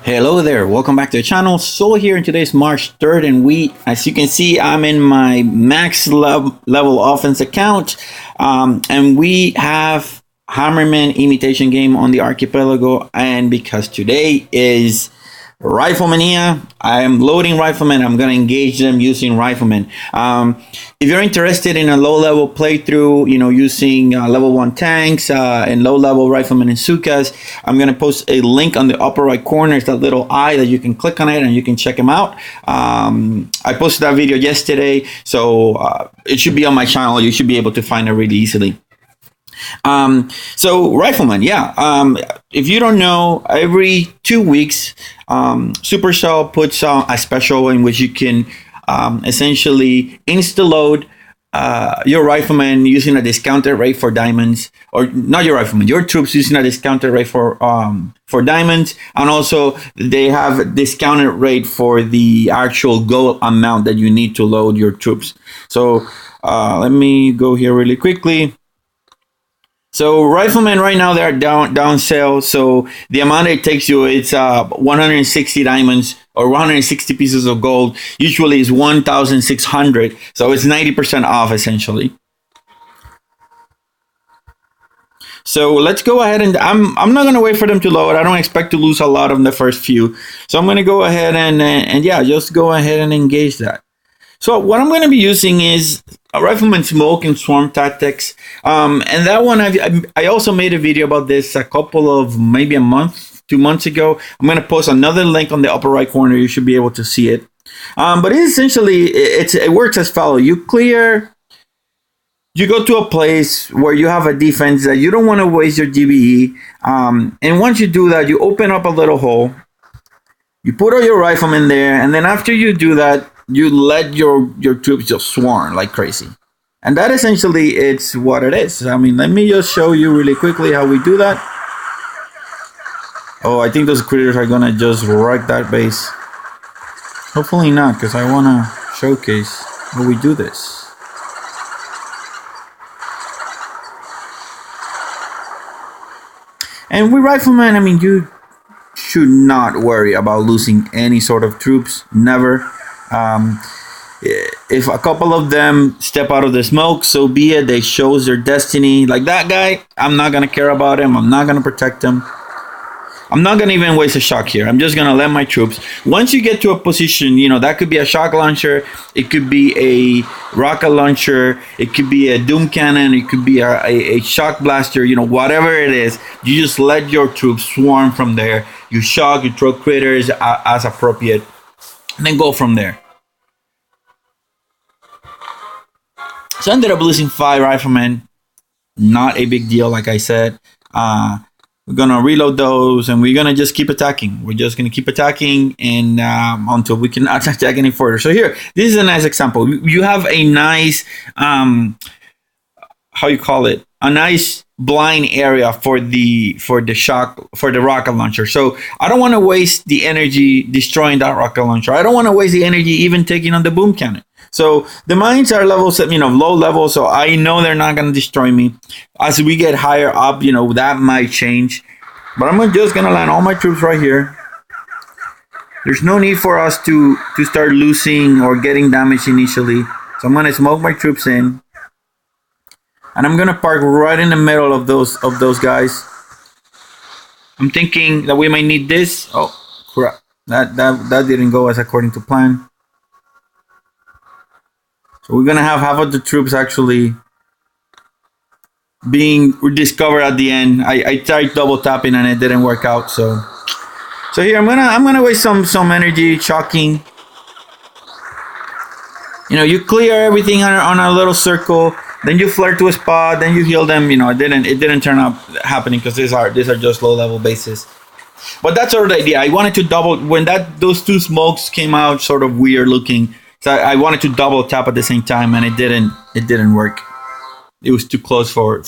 Hello there, welcome back to the channel. So here in today's March 3rd, and as you can see, I'm in my max level offense account, and we have Hammerman Imitation Game on the archipelago. And because today is Riflemania, I am loading Rifleman. I'm going to engage them using Rifleman. If you're interested in a low-level playthrough, using level 1 tanks and low-level Rifleman and Sukas, I'm going to post a link on the upper right corner. It's that little eye that you can click on it and you can check them out. I posted that video yesterday, so it should be on my channel. You should be able to find it really easily. So Rifleman, if you don't know, every 2 weeks, Supercell puts on a special in which you can essentially insta-load your Rifleman using a discounted rate for diamonds, or not your Rifleman, your troops using a discounted rate for diamonds, and also they have a discounted rate for the actual gold amount that you need to load your troops. So let me go here really quickly. So Rifleman right now they're down sale. So the amount it takes you, it's 160 diamonds or 160 pieces of gold. Usually is 1,600. So it's 90% off essentially. So let's go ahead and I'm not gonna wait for them to load. I don't expect to lose a lot on the first few. So I'm gonna go ahead and just go ahead and engage that. So what I'm going to be using is a Rifleman Smoke and Swarm Tactics. And that one, I also made a video about this a couple of, maybe a month, 2 months ago. I'm going to post another link on the upper right corner. You should be able to see it. But it works as follows. You go to a place where you have a defense that you don't want to waste your DBE. And once you do that, you open up a little hole. You put all your Riflemen there. And then after you do that, you let your troops just swarm like crazy. And that essentially it's what it is. I mean, let me just show you really quickly how we do that. Oh, I think those critters are gonna just wreck that base. Hopefully not, because I wanna showcase how we do this. And with Rifleman, I mean, you should not worry about losing any sort of troops, never. If a couple of them step out of the smoke, so be it. They shows their destiny. Like that guy, I'm not gonna care about him. I'm not gonna protect him. I'm not gonna even waste a shock here. I'm just gonna let my troops. Once you get to a position, that could be a shock launcher, it could be a rocket launcher, it could be a doom cannon, it could be a shock blaster. Whatever it is, you just let your troops swarm from there. You shock, you throw critters as appropriate. And then go from there. So I ended up losing 5 Riflemen. Not a big deal, like I said. We're gonna reload those, and we're gonna just keep attacking. We're just gonna keep attacking, and until we can not attack any further. So here, this is a nice example. You have a nice, how you call it? A nice blind area for the rocket launcher. So I don't want to waste the energy destroying that rocket launcher. I don't want to waste the energy even taking on the boom cannon. So the mines are levels, low level, so I know they're not going to destroy me. As we get higher up, that might change. But I'm just going to land all my troops right here. There's no need for us to start losing or getting damaged initially. So I'm going to smoke my troops in. And I'm gonna park right in the middle of those guys. I'm thinking that we might need this. Oh crap! That didn't go as according to plan. So we're gonna have half of the troops actually being discovered at the end. I tried double tapping and it didn't work out. So here I'm gonna waste some energy shocking. You clear everything on a little circle. Then you flare to a spot, then you heal them. It didn't turn out happening because these are just low level bases. But that's sort of the idea. I wanted to double when those two smokes came out, sort of weird looking. So I wanted to double tap at the same time, and it didn't work. It was too close for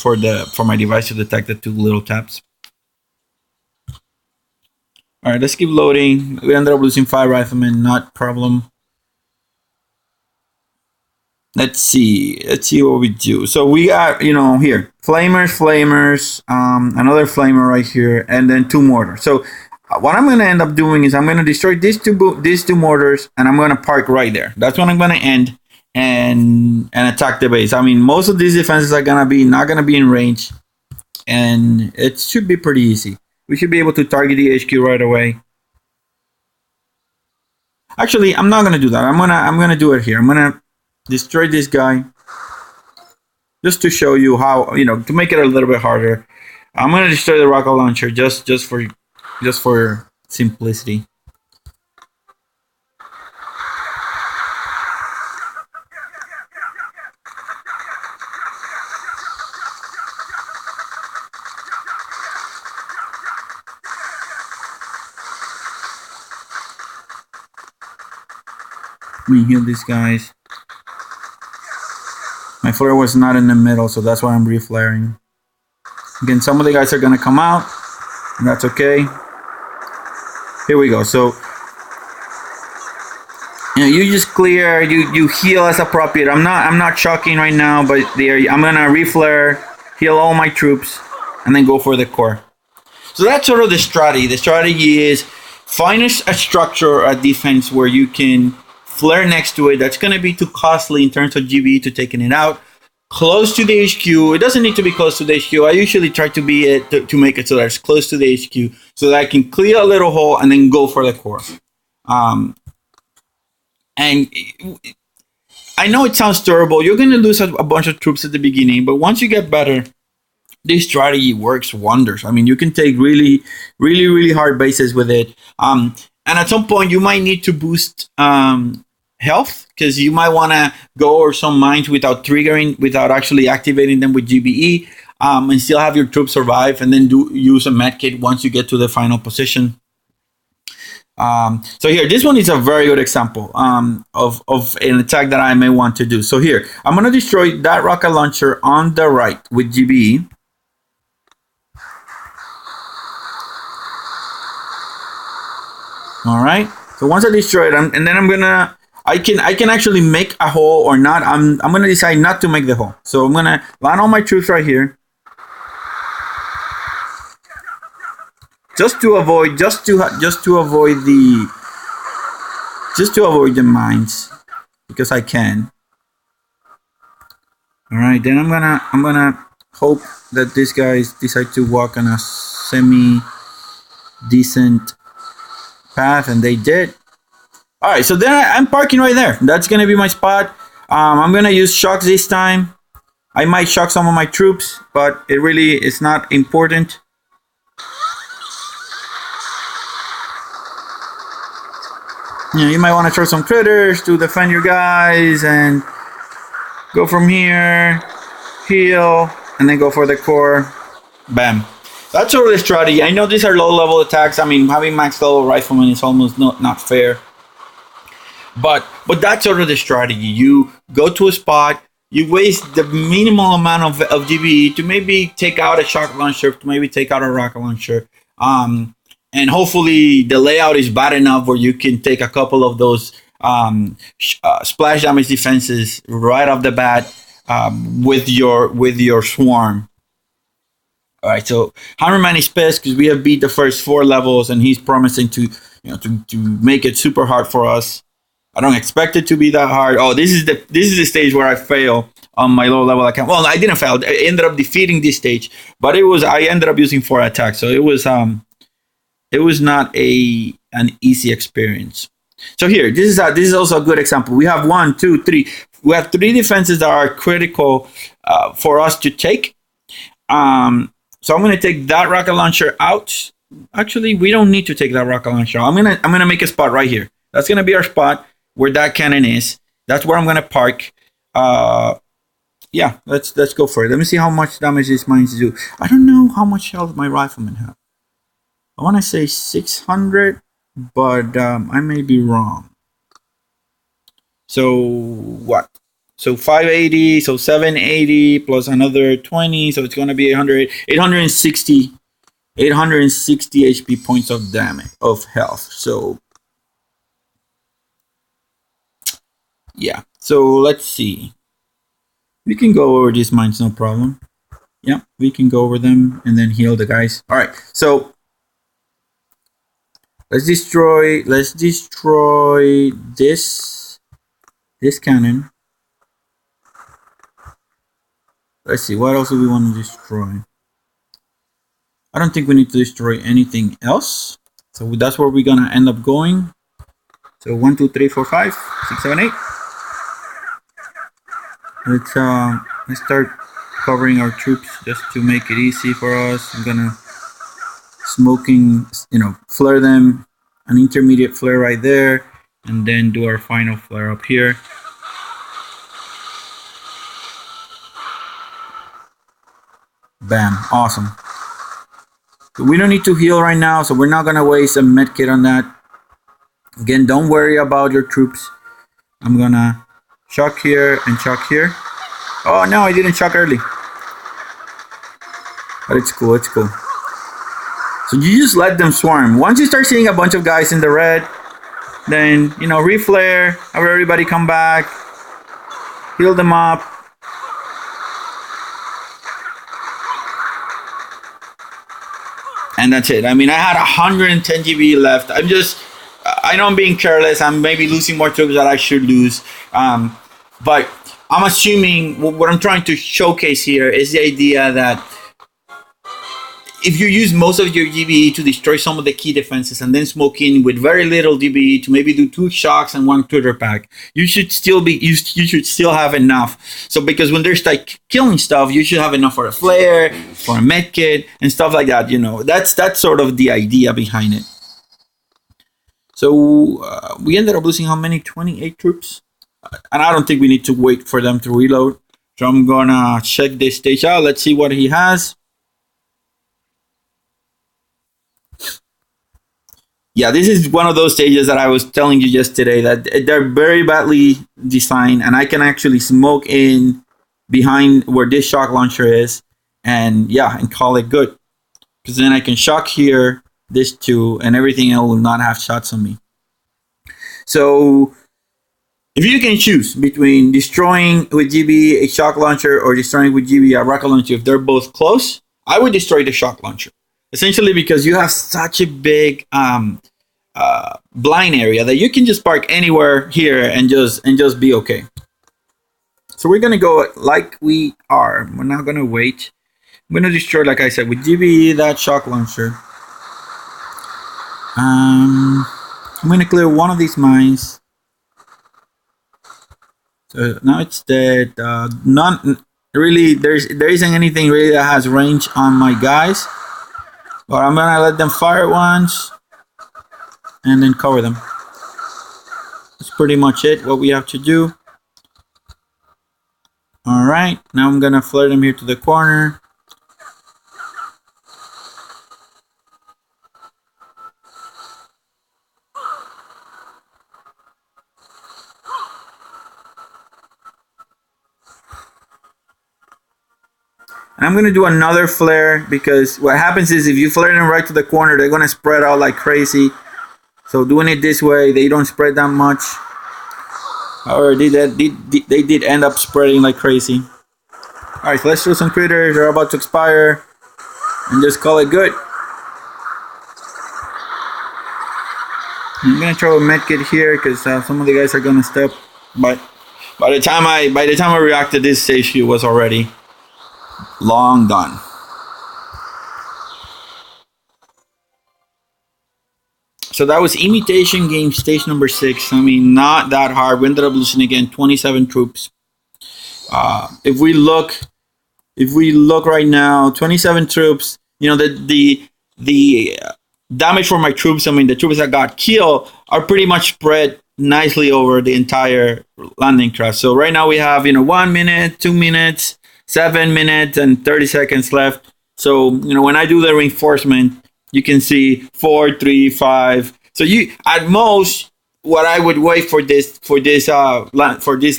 my device to detect the 2 little taps. All right, let's keep loading. We ended up losing 5 Riflemen, not problem. Let's see what we do. So we got, here, flamers, another flamer right here, and then 2 mortars. So What I'm going to end up doing is I'm going to destroy these two mortars, and I'm going to park right there. That's when I'm going to end and attack the base. I mean, most of these defenses are not going to be in range, and it should be pretty easy. We should be able to target the HQ right away. Actually, I'm not going to do that. I'm going to do it here. I'm going to destroy this guy just to show you how, to make it a little bit harder. I'm going to destroy the rocket launcher just for simplicity. Let me heal these guys. My flare was not in the middle, so that's why I'm reflaring. Again, some of the guys are going to come out, and that's okay. Here we go. So, you just clear, you heal as appropriate. I'm not shocking right now, but I'm going to reflare, heal all my troops, and then go for the core. So that's sort of the strategy. The strategy is find a structure or a defense where you can flare next to it. That's going to be too costly in terms of GBE to taking it out. Close to the HQ. It doesn't need to be close to the HQ. I usually try to make it so that it's close to the HQ so that I can clear a little hole and then go for the core. And I know it sounds terrible. You're going to lose a bunch of troops at the beginning, but once you get better, this strategy works wonders. I mean, you can take really, really, really hard bases with it. And at some point, you might need to boost health, because you might want to go over some mines without actually activating them with GBE, and still have your troops survive, and then use a medkit once you get to the final position. So here, this one is a very good example of an attack that I may want to do. So here, I'm going to destroy that rocket launcher on the right with GBE. All right. So once I destroy it, and then I can actually make a hole or not. I'm gonna decide not to make the hole. So I'm gonna land all my troops right here, just to avoid the mines, because I can. All right. Then I'm gonna hope that these guys decide to walk on a semi-decent path, and they did. All right, so then I'm parking right there. That's gonna be my spot. I'm gonna use shocks this time. I might shock some of my troops, but it's not important. You might want to throw some critters to defend your guys and go from here, heal, and then go for the core. Bam. That's sort of the strategy. I know these are low-level attacks. I mean, having max-level Rifleman is almost not fair. But that's sort of the strategy. You go to a spot, you waste the minimal amount of GBE to maybe take out a shock launcher, to maybe take out a rocket launcher. And hopefully the layout is bad enough where you can take a couple of those splash damage defenses right off the bat with your swarm. All right, so Hammerman is pissed because we have beat the first 4 levels, and he's promising to make it super hard for us. I don't expect it to be that hard. Oh, this is the stage where I fail on my low level account. Well, I didn't fail. I ended up defeating this stage, but I ended up using 4 attacks, so it was not an easy experience. So here, this is also a good example. We have 1, 2, 3. We have 3 defenses that are critical for us to take. So I'm going to take that rocket launcher out. Actually, we don't need to take that rocket launcher out. I'm gonna make a spot right here. That's going to be our spot where that cannon is. That's where I'm going to park. Yeah, let's go for it. Let me see how much damage these mines do. I don't know how much health my Rifleman have. I want to say 600, but I may be wrong. So what? So 580, so 780 plus another 20, so it's going to be 860 HP points of damage, of health. So yeah, so let's see. We can go over these mines, no problem. Yeah, we can go over them and then heal the guys. All right, so Let's destroy this cannon. Let's see, what else do we want to destroy? I don't think we need to destroy anything else. So that's where we're gonna end up going. So 1, 2, 3, 4, 5, 6, 7, 8. Let's start covering our troops just to make it easy for us. I'm gonna flare them, an intermediate flare right there, and then do our final flare up here. Bam, awesome. So we don't need to heal right now, so we're not gonna waste a medkit on that. Again, don't worry about your troops. I'm gonna shock here and shock here. Oh no, I didn't shock early. But it's cool, it's cool. So you just let them swarm. Once you start seeing a bunch of guys in the red, then, reflare, have everybody come back, heal them up. And that's it. I mean, I had 110 GB left. I know I'm being careless. I'm maybe losing more troops that I should lose. But I'm assuming what I'm trying to showcase here is the idea that if you use most of your DBE to destroy some of the key defenses and then smoke in with very little DBE to maybe do 2 shocks and 1 Twitter pack, you should still have enough. So because when there's like killing stuff, you should have enough for a flare, for a medkit, and stuff like that. That's sort of the idea behind it. So we ended up losing how many? 28 troops, and I don't think we need to wait for them to reload. So I'm gonna check this stage out. Let's see what he has. Yeah, this is one of those stages that I was telling you yesterday that they're very badly designed, and I can actually smoke in behind where this shock launcher is, and call it good. Because then I can shock here, this too, and everything else will not have shots on me. So if you can choose between destroying with GB a shock launcher or destroying with GB a rocket launcher, if they're both close, I would destroy the shock launcher. Essentially because you have such a big blind area that you can just park anywhere here and just be okay. So we're gonna go like we are. We're not gonna wait. I'm gonna destroy, like I said, with GBE that shock launcher. I'm gonna clear one of these mines. So now it's dead. None really. There isn't anything really that has range on my guys. But I'm gonna let them fire once and then cover them. That's pretty much it, what we have to do. Alright, now I'm gonna flare them here to the corner. And I'm gonna do another flare because what happens is if you flare them right to the corner, they're gonna spread out like crazy. So doing it this way, they don't spread that much. Or they did end up spreading like crazy. Alright, so let's throw some critters. They're about to expire. And just call it good. I'm gonna throw a medkit here because some of the guys are gonna step. But by the time I reacted, this stage was already long gone. So that was Imitation Game stage number 6. I mean, not that hard. We ended up losing again 27 troops. If we look right now, 27 troops. The damage for my troops. I mean, the troops that got killed are pretty much spread nicely over the entire landing craft. So right now we have 1 minute, 2 minutes, 7 minutes, and 30 seconds left. So when I do the reinforcement, you can see 4, 3, 5. So at most, what I would wait for this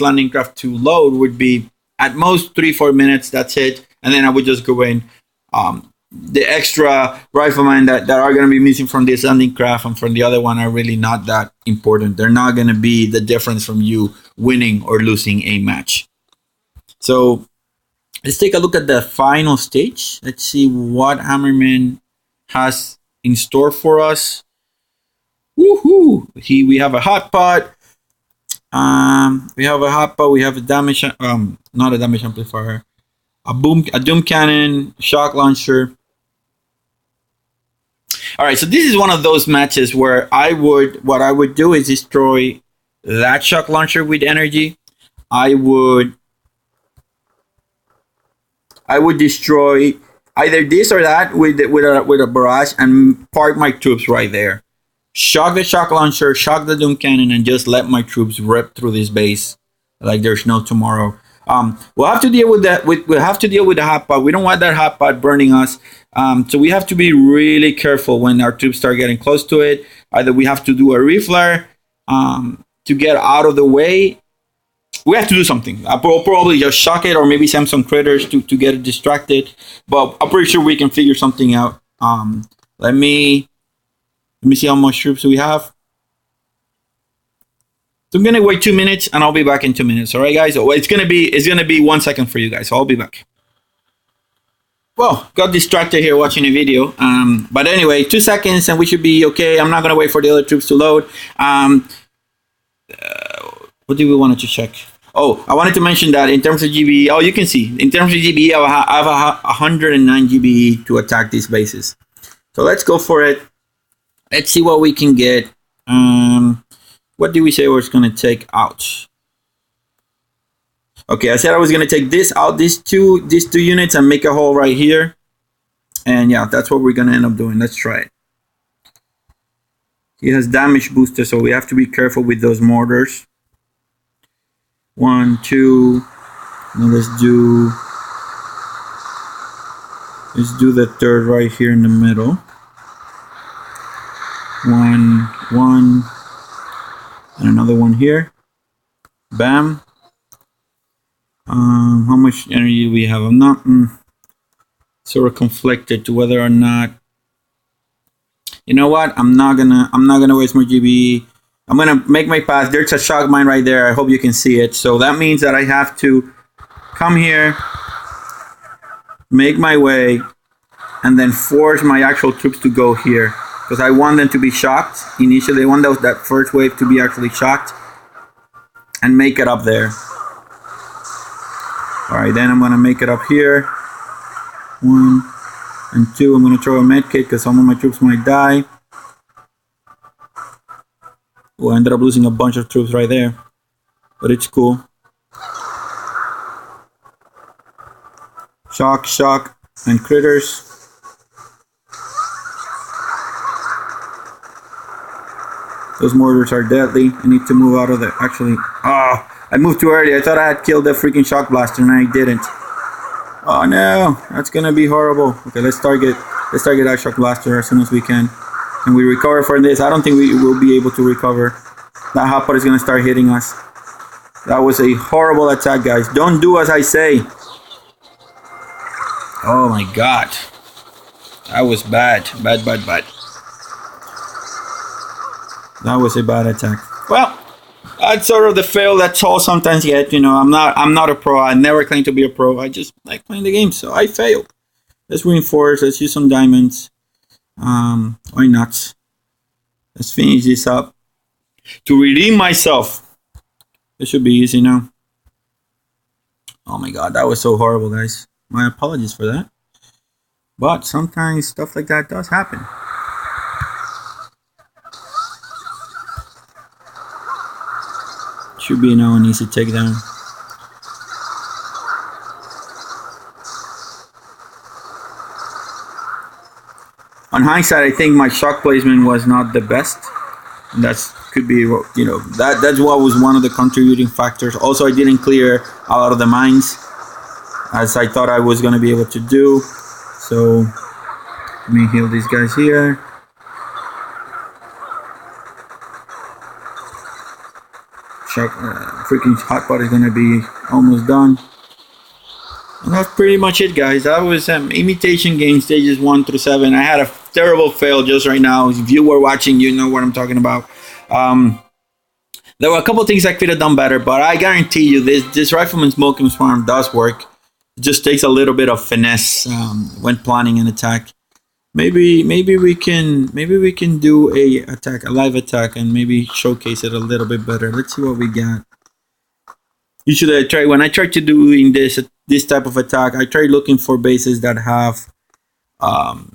landing craft to load would be at most 3-4 minutes. That's it, and then I would just go in. The extra riflemen that are going to be missing from this landing craft and from the other one are really not that important. They're not going to be the difference from you winning or losing a match. So let's take a look at the final stage. Let's see what Hammerman has in store for us. We have a hot pot. We have a hot pot. We have a damage. Not a damage amplifier. A doom cannon, shock launcher. All right, so this is one of those matches where what I would do is destroy that shock launcher with energy. I would destroy either this or that with a barrage and park my troops right there. Shock the shock launcher, shock the doom cannon, and just let my troops rip through this base like there's no tomorrow. We'll have to deal with that. We'll have to deal with the hot pot. We don't want that hot pot burning us. So we have to be really careful when our troops start getting close to it. Either we have to do a reflare to get out of the way. We have to do something. I'll probably just shock it or maybe send some critters to get it distracted. But I'm pretty sure we can figure something out. Let me see how much troops we have. So I'm gonna wait 2 minutes and I'll be back in 2 minutes. All right, guys. So it's gonna be 1 second for you guys. So I'll be back. Well, got distracted here watching a video. But anyway, 2 seconds and we should be okay. I'm not gonna wait for the other troops to load. What do we want to check? Oh, I wanted to mention that in terms of GBE. Oh, you can see in terms of GBE, I have 109 GBE to attack these bases. So let's go for it. Let's see what we can get. What did we say was going to take out? Okay, I said I was going to take this out, these two units, and make a hole right here. And yeah, that's what we're going to end up doing. Let's try it. He has damage booster, so we have to be careful with those mortars. 1, 2. Now let's do the third right here in the middle. 1, and another one here. Bam. How much energy do we have? I'm not sort of conflicted to whether or not. You know what? I'm not gonna waste more GBE. I'm gonna make my path. There's a shock mine right there. I hope you can see it. So that means that I have to come here, make my way, and then force my actual troops to go here. Because I want them to be shocked. Initially, I want that first wave to be actually shocked. And make it up there. Alright, then I'm going to make it up here. 1 and 2. I'm going to throw a med kit because some of my troops might die. Oh, I ended up losing a bunch of troops right there. But it's cool. Shock, shock, and critters. Those mortars are deadly. I need to move out of there. Actually, I moved too early. I thought I had killed the freaking shock blaster and I didn't. Oh no, that's gonna be horrible. Okay, let's target that shock blaster as soon as we can. Can we recover from this? I don't think we will be able to recover. That hot pot is gonna start hitting us. That was a horrible attack, guys. Don't do as I say. Oh my god. That was bad. Bad. That was a bad attack. Well, that's sort of the fail that all sometimes get. You know, I'm not a pro. I never claim to be a pro. I just like playing the game, so I failed. Let's reinforce. Let's use some diamonds. Why not? Let's finish this up. To redeem myself. It should be easy now. Oh my god, that was so horrible, guys. My apologies for that. But sometimes stuff like that does happen. Should be now an easy takedown. On hindsight, I think my shock placement was not the best. And that could be, you know, that's what was one of the contributing factors. Also, I didn't clear a lot of the mines as I thought I was going to be able to do. So let me heal these guys here. Freaking hotpot is gonna be almost done. And that's pretty much it, guys. That was imitation game stages 1 through 7. I had a terrible fail just right now. If you were watching, you know what I'm talking about. There were a couple things I could have done better, but I guarantee you this Rifleman Smoking Swarm does work. It just takes a little bit of finesse when planning an attack. maybe we can do a live attack, and maybe showcase it a little bit better. Let's see what we got. Usually, when I try to doing this type of attack, I try looking for bases that have um,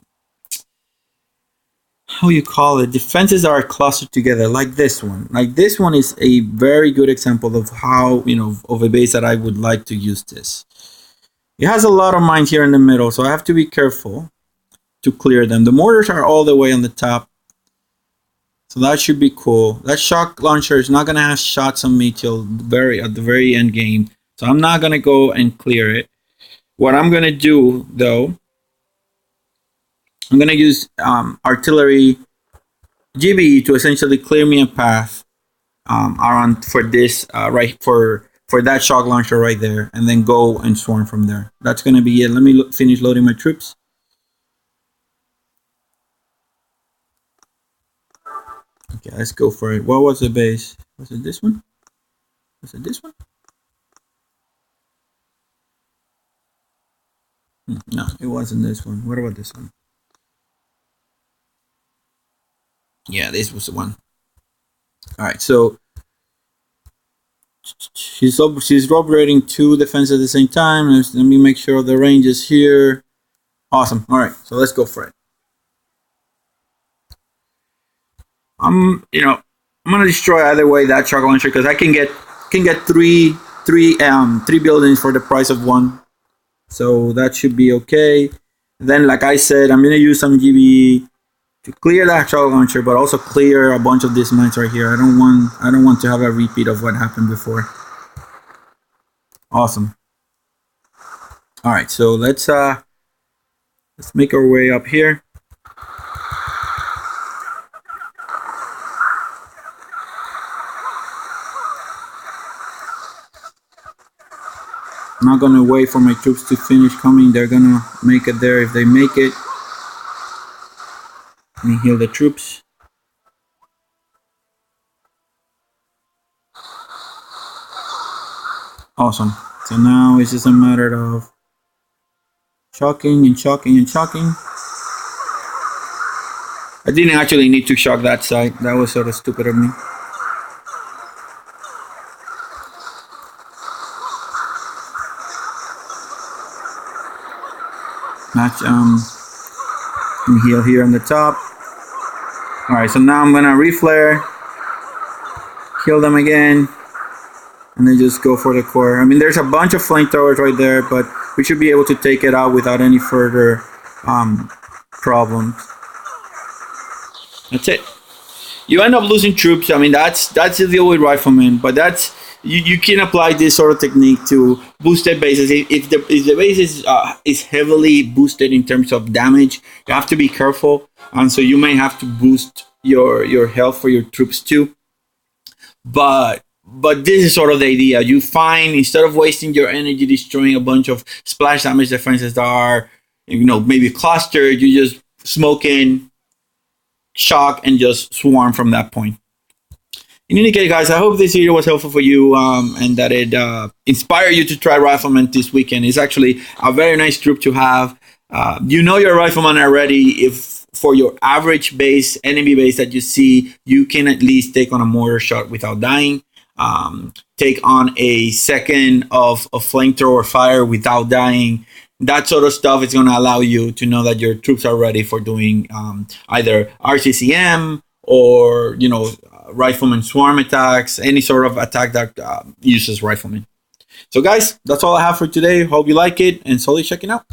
how you call it, defenses are clustered together, like this one. Like this one is a very good example of how, of a base that I would like to use this. It has a lot of mines here in the middle, so I have to be careful to clear them. The mortars are all the way on the top, so that should be cool. That shock launcher is not gonna have shots on me till at the very end game, so I'm not gonna go and clear it. What I'm gonna do though, I'm gonna use artillery GBE to essentially clear me a path around for this right for that shock launcher right there, and then go and swarm from there. That's gonna be it. Let me finish loading my troops. Okay, let's go for it. What was the base? Was it this one? Was it this one? No, it wasn't this one. What about this one? Yeah, this was the one. All right, so she's operating 2 defense at the same time. Let me make sure the range is here. Awesome. All right, so let's go for it. I'm gonna destroy either way that shock launcher, because I can get three buildings for the price of 1. So that should be okay. Then, like I said, I'm gonna use some GBE to clear that shock launcher, but also clear a bunch of these mines right here. I don't want to have a repeat of what happened before. Awesome. All right, so let's make our way up here. I'm not gonna wait for my troops to finish coming. They're gonna make it there if they make it. Let me heal the troops. Awesome. So now it's just a matter of shocking and shocking and shocking. I didn't actually need to shock that side. That was sort of stupid of me. Match heal here on the top. Alright, so now I'm gonna reflare, kill them again, and then just go for the core. I mean, there's a bunch of flamethrowers right there, but we should be able to take it out without any further problems. That's it. You end up losing troops. I mean, that's the deal with Rifleman, but that's you can apply this sort of technique to boosted bases. If the base is heavily boosted in terms of damage, you have to be careful, and so you may have to boost your health for your troops too. But this is sort of the idea. You find, instead of wasting your energy destroying a bunch of splash damage defenses that are, maybe clustered, you just smoke in, shock, and just swarm from that point. In any case, guys, I hope this video was helpful for you, and that it inspired you to try Rifleman this weekend. It's actually a very nice troop to have. You're a Rifleman already. If for your average base, enemy base that you see, you can at least take on a mortar shot without dying. Take on a second of flamethrower fire without dying. That sort of stuff is going to allow you to know that your troops are ready for doing either RCCM or, Rifleman swarm attacks, any sort of attack that uses Rifleman. So guys, that's all I have for today. Hope you like it, and slowly checking out.